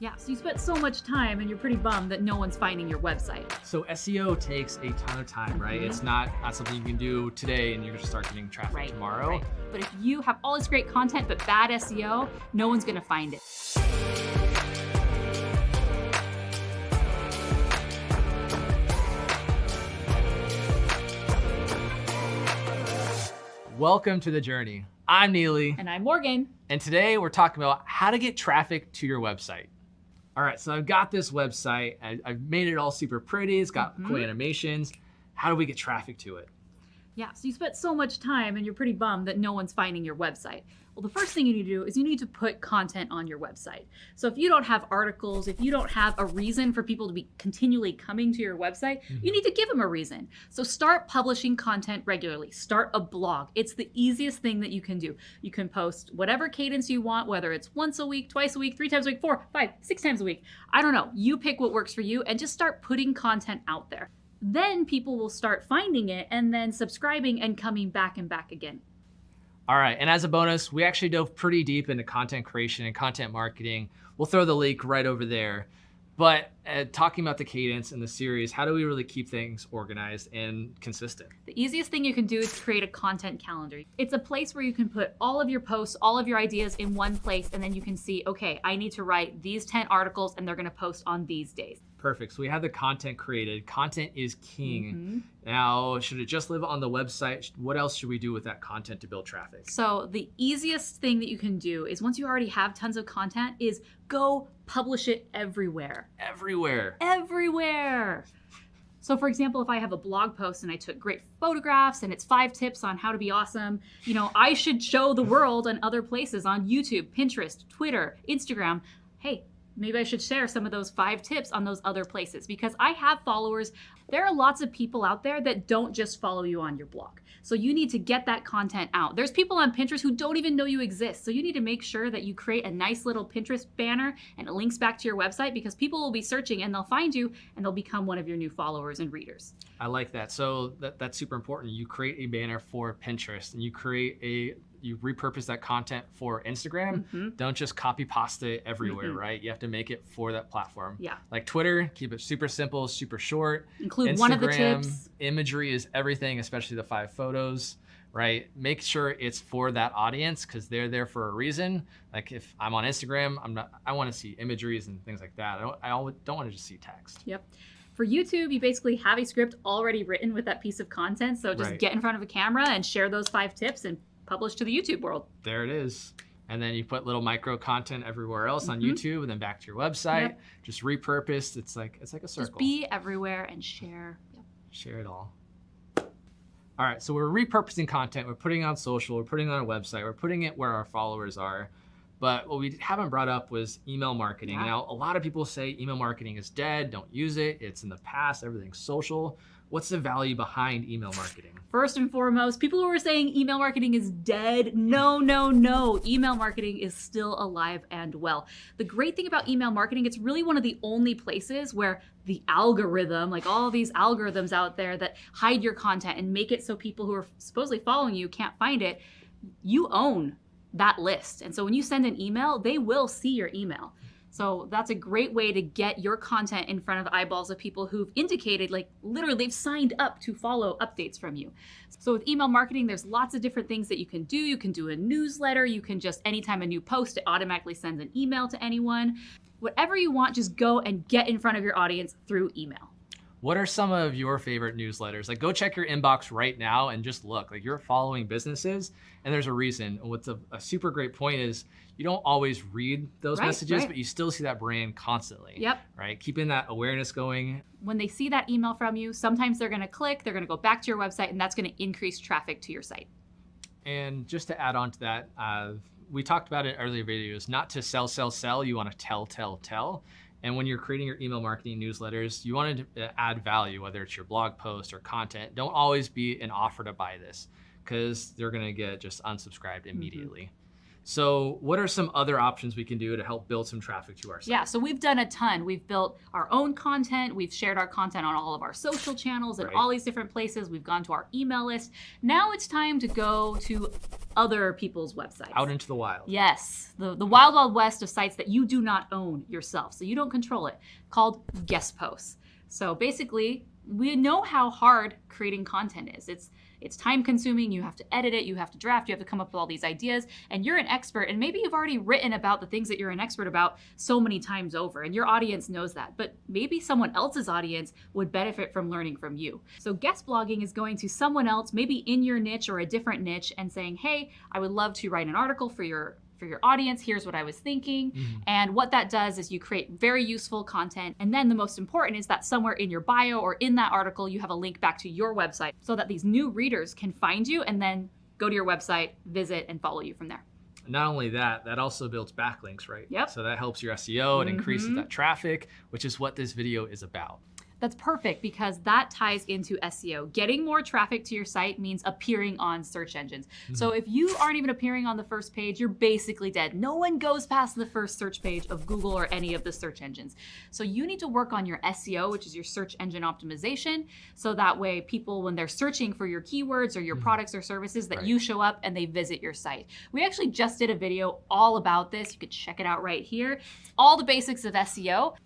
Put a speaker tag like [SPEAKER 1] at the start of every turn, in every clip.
[SPEAKER 1] Yeah, so you spent so much time and you're pretty bummed that no one's finding your website.
[SPEAKER 2] So SEO takes a ton of time, right? It's not something you can do today and you're gonna start getting traffic tomorrow.
[SPEAKER 1] Right. But if you have all this great content but bad SEO, no one's gonna find it.
[SPEAKER 2] Welcome to the journey. I'm Neely.
[SPEAKER 1] And I'm Morgan.
[SPEAKER 2] And today we're talking about how to get traffic to your website. All right, so I've got this website. I've made it all super pretty. It's got cool animations. How do we get traffic to it?
[SPEAKER 1] Yeah, so you spent so much time and you're pretty bummed that no one's finding your website. Well, the first thing you need to do is you need to put content on your website. So if you don't have articles, if you don't have a reason for people to be continually coming to your website, you need to give them a reason. So start publishing content regularly. Start a blog. It's the easiest thing that you can do. You can post whatever cadence you want, whether it's once a week, twice a week, 3 times a week, 4, 5, 6 times a week. I don't know. You pick what works for you and just start putting content out there. Then people will start finding it and then subscribing and coming back and back again.
[SPEAKER 2] All right, and as a bonus, we actually dove pretty deep into content creation and content marketing. We'll throw the link right over there. But talking about the cadence in the series, how do we really keep things organized and consistent?
[SPEAKER 1] The easiest thing you can do is create a content calendar. It's a place where you can put all of your posts, all of your ideas in one place, and then you can see, okay, I need to write these 10 articles and they're gonna post on these days.
[SPEAKER 2] Perfect. So we have the content created. Content is king. Now, should it just live on the website? What else should we do with that content to build traffic?
[SPEAKER 1] So the easiest thing that you can do is once you already have tons of content is go publish it everywhere.
[SPEAKER 2] Everywhere.
[SPEAKER 1] Everywhere. So for example, if I have a blog post and I took great photographs and it's 5 tips on how to be awesome, I should show the world and other places on YouTube, Pinterest, Twitter, Instagram, hey, maybe I should share some of those 5 tips on those other places because I have followers. There are lots of people out there that don't just follow you on your blog. So you need to get that content out. There's people on Pinterest who don't even know you exist. So you need to make sure that you create a nice little Pinterest banner and it links back to your website because people will be searching and they'll find you and they'll become one of your new followers and readers.
[SPEAKER 2] I like that. So that's super important. You create a banner for Pinterest and you repurpose that content for Instagram. Don't just copy pasta it everywhere, right? You have to make it for that platform.
[SPEAKER 1] Yeah.
[SPEAKER 2] Like Twitter, keep it super simple, super short.
[SPEAKER 1] Include
[SPEAKER 2] Instagram,
[SPEAKER 1] one of the tips.
[SPEAKER 2] Imagery is everything, especially the 5 photos, right? Make sure it's for that audience because they're there for a reason. Like if I'm on Instagram, I want to see imageries and things like that. I don't want to just see text.
[SPEAKER 1] Yep. For YouTube, you basically have a script already written with that piece of content. So just get in front of a camera and share those 5 tips and publish to the YouTube world.
[SPEAKER 2] There it is. And then you put little micro content everywhere else on YouTube and then back to your website. Just repurposed. It's like a circle.
[SPEAKER 1] Just be everywhere and share.
[SPEAKER 2] Share it all. All right, so we're repurposing content. We're putting it on social. We're putting it on our website. We're putting it where our followers are. But what we haven't brought up was email marketing. Now, a lot of people say email marketing is dead. Don't use it. It's in the past. Everything's social. What's the value behind email marketing?
[SPEAKER 1] First and foremost, people who are saying email marketing is dead, no. Email marketing is still alive and well. The great thing about email marketing, it's really one of the only places where the algorithm, like all these algorithms out there that hide your content and make it so people who are supposedly following you can't find it, you own that list. And so when you send an email, they will see your email. So that's a great way to get your content in front of the eyeballs of people who've indicated, like literally they've signed up to follow updates from you. So with email marketing, there's lots of different things that you can do. You can do a newsletter. You can just, anytime a new post, it automatically sends an email to anyone. Whatever you want, just go and get in front of your audience through email.
[SPEAKER 2] What are some of your favorite newsletters? Like go check your inbox right now and just look. Like you're following businesses and there's a reason. And what's a super great point is you don't always read those messages, but you still see that brand constantly. Right? Keeping that awareness going.
[SPEAKER 1] When they see that email from you, sometimes they're gonna click, they're gonna go back to your website and that's gonna increase traffic to your site.
[SPEAKER 2] And just to add on to that, we talked about it in earlier videos, not to sell, you wanna tell. And when you're creating your email marketing newsletters, you want to add value, whether it's your blog post or content. Don't always be an offer to buy this because they're going to get just unsubscribed immediately. So what are some other options we can do to help build some traffic to our site?
[SPEAKER 1] Yeah, so we've done a ton. We've built our own content. We've shared our content on all of our social channels and
[SPEAKER 2] Right.
[SPEAKER 1] all these different places. We've gone to our email list. Now it's time to go to other people's websites.
[SPEAKER 2] Out into the wild.
[SPEAKER 1] Yes, the wild, wild west of sites that you do not own yourself, so you don't control it, called guest posts. So basically, we know how hard creating content is. It's time consuming. You have to edit it, you have to draft, you have to come up with all these ideas, and you're an expert, and maybe you've already written about the things that you're an expert about so many times over, and your audience knows that, but maybe someone else's audience would benefit from learning from you. So guest blogging is going to someone else, maybe in your niche or a different niche, and saying, hey, I would love to write an article for your audience. Here's what I was thinking. And what that does is you create very useful content. And then the most important is that somewhere in your bio or in that article, you have a link back to your website so that these new readers can find you and then go to your website, visit, and follow you from there.
[SPEAKER 2] Not only that, that also builds backlinks, right?
[SPEAKER 1] Yep.
[SPEAKER 2] So that helps your SEO and increases that traffic, which is what this video is about.
[SPEAKER 1] That's perfect because that ties into SEO. Getting more traffic to your site means appearing on search engines. So if you aren't even appearing on the first page, you're basically dead. No one goes past the first search page of Google or any of the search engines. So you need to work on your SEO, which is your search engine optimization. So that way people, when they're searching for your keywords or your products or services, that you show up and they visit your site. We actually just did a video all about this. You could check it out right here. It's all the basics of SEO.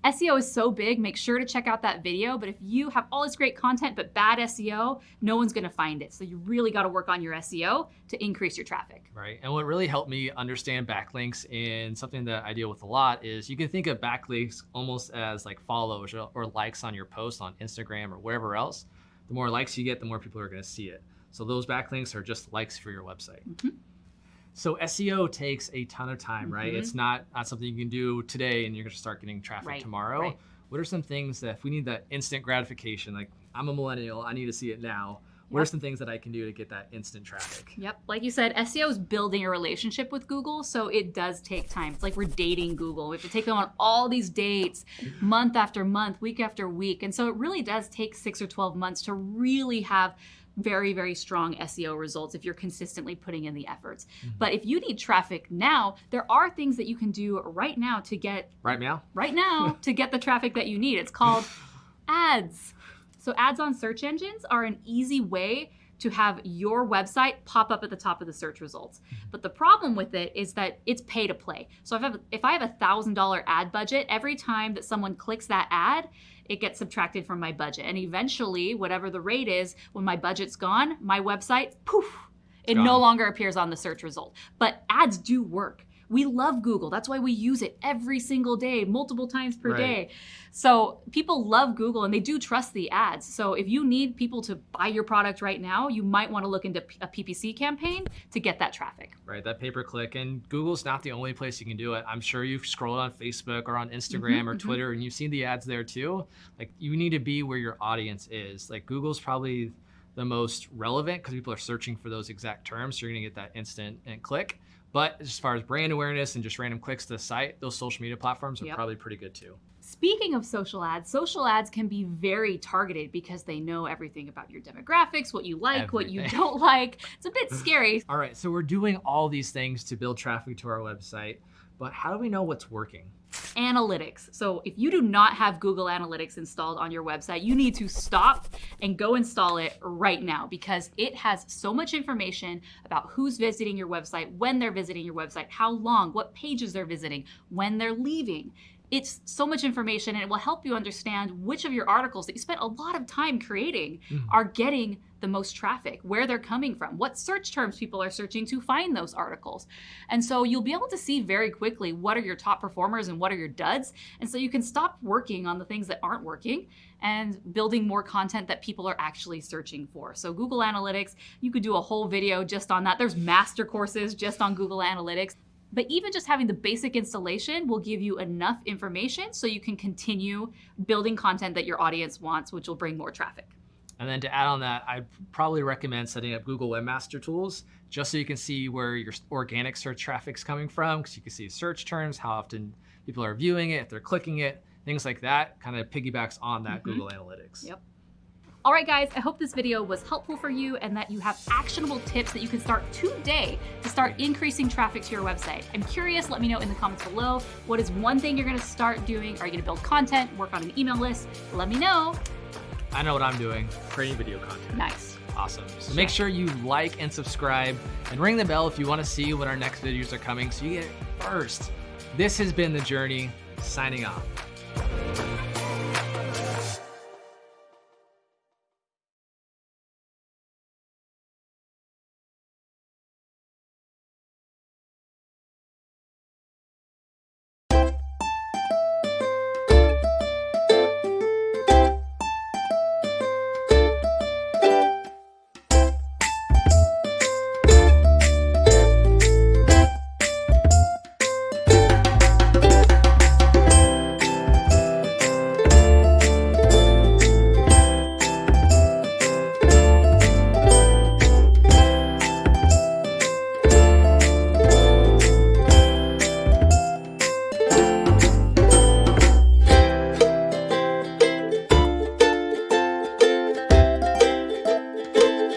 [SPEAKER 1] SEO is so big, make sure to check out that video. But if you have all this great content but bad SEO, no one's gonna find it. So you really gotta work on your SEO to increase your traffic.
[SPEAKER 2] Right. And what really helped me understand backlinks, and something that I deal with a lot, is you can think of backlinks almost as like follows or likes on your post on Instagram or wherever else. The more likes you get, the more people are gonna see it. So those backlinks are just likes for your website. So SEO takes a ton of time, right? It's not something you can do today and you're gonna start getting traffic tomorrow.
[SPEAKER 1] Right.
[SPEAKER 2] What are some things that if we need that instant gratification, like I'm a millennial, I need to see it now. What are some things that I can do to get that instant traffic?
[SPEAKER 1] Yep, like you said, SEO is building a relationship with Google, so it does take time. It's like we're dating Google. We have to take them on all these dates, month after month, week after week. And so it really does take 6 or 12 months to really have very, very strong SEO results if you're consistently putting in the efforts. But if you need traffic now, there are things that you can do right now to get
[SPEAKER 2] Right now?
[SPEAKER 1] to get the traffic that you need. It's called ads. So ads on search engines are an easy way to have your website pop up at the top of the search results. But the problem with it is that it's pay to play. So if I have a $1,000 ad budget, every time that someone clicks that ad, it gets subtracted from my budget. And eventually, whatever the rate is, when my budget's gone, my website, poof, it no longer appears on the search result. But ads do work. We love Google. That's why we use it every single day, multiple times per day. So people love Google and they do trust the ads. So if you need people to buy your product right now, you might want to look into a PPC campaign to get that traffic.
[SPEAKER 2] Right, that pay-per-click. And Google's not the only place you can do it. I'm sure you've scrolled on Facebook or on Instagram or Twitter and you've seen the ads there too. Like, you need to be where your audience is. Like, Google's probably the most relevant because people are searching for those exact terms. So you're gonna get that instant and click. But as far as brand awareness and just random clicks to the site, those social media platforms are probably pretty good too.
[SPEAKER 1] Speaking of social ads can be very targeted because they know everything about your demographics, what you like, what you don't like. It's a bit scary.
[SPEAKER 2] All right, so we're doing all these things to build traffic to our website, but how do we know what's working?
[SPEAKER 1] Analytics. So if you do not have Google Analytics installed on your website, you need to stop and go install it right now because it has so much information about who's visiting your website, when they're visiting your website, how long, what pages they're visiting, when they're leaving. It's so much information and it will help you understand which of your articles that you spent a lot of time creating are getting the most traffic, where they're coming from, what search terms people are searching to find those articles. And so you'll be able to see very quickly what are your top performers and what are your duds. And so you can stop working on the things that aren't working and building more content that people are actually searching for. So Google Analytics, you could do a whole video just on that. There's master courses just on Google Analytics. But even just having the basic installation will give you enough information so you can continue building content that your audience wants, which will bring more traffic.
[SPEAKER 2] And then to add on that, I'd probably recommend setting up Google Webmaster Tools just so you can see where your organic search traffic's coming from, because you can see search terms, how often people are viewing it, if they're clicking it, things like that kind of piggybacks on that Google Analytics.
[SPEAKER 1] Yep. All right, guys, I hope this video was helpful for you and that you have actionable tips that you can start today to start increasing traffic to your website. I'm curious, let me know in the comments below. What is one thing you're gonna start doing? Are you gonna build content, work on an email list? Let me know.
[SPEAKER 2] I know what I'm doing, creating video content.
[SPEAKER 1] Nice.
[SPEAKER 2] Awesome. So make sure you like and subscribe and ring the bell if you want to see when our next videos are coming so you get it first. This has been The Journey, signing off.